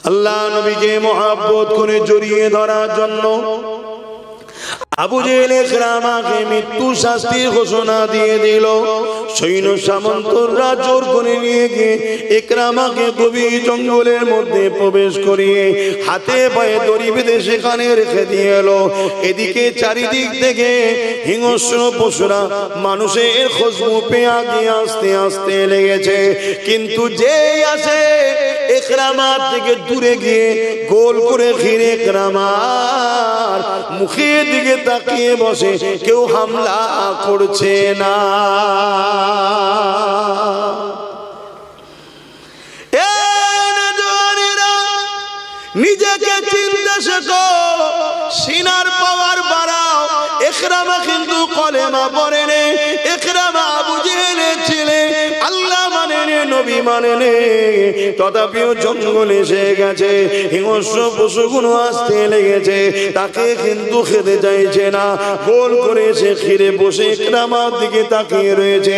আল্লাহ নবীকে মহব্বত করে জড়িয়ে ধরার জন্য আবু জেহেল ইকরামাকে মৃত্যু শাস্তির ঘোষণা দিয়ে দিল। সৈন্য সামন্তরা জোর করে নিয়ে গিয়ে ইকরামাকে গভীর জঙ্গলের মধ্যে প্রবেশ করিয়ে হাতে পায়ে দড়ি বেঁধে সেখানে রেখে দিয়ে এলো। এদিকে চারিদিক থেকে হিংস্র পশুরা মানুষের খুশবু পেয়ে আগিয়ে আস্তে আস্তে লেগেছে, কিন্তু যেই আসে ইকরামার থেকে দূরে গিয়ে গোল করে ঘিরে ইকরামার মুখের দিকে তাকিয়ে বসে, কেউ হামলা করছে না। নিজেকে চিনতে শেখো, সিনার পাওয়ার বাড়াও। ইকরামা কিন্তু কলেমা পড়ে নে, ইকরামা আবু জেহেলের ছেলে, আল্লাহ মানে নে, নবী মানে নে, তথাপিও জঙ্গলে এসে গেছে। হিংস্র পশুগুলো আসতে লেগেছে, তাকে কিন্তু খেতে চাইছে না। গোল করে সে ঘিরে বসে ইকরামার দিকে তাকিয়ে রয়েছে।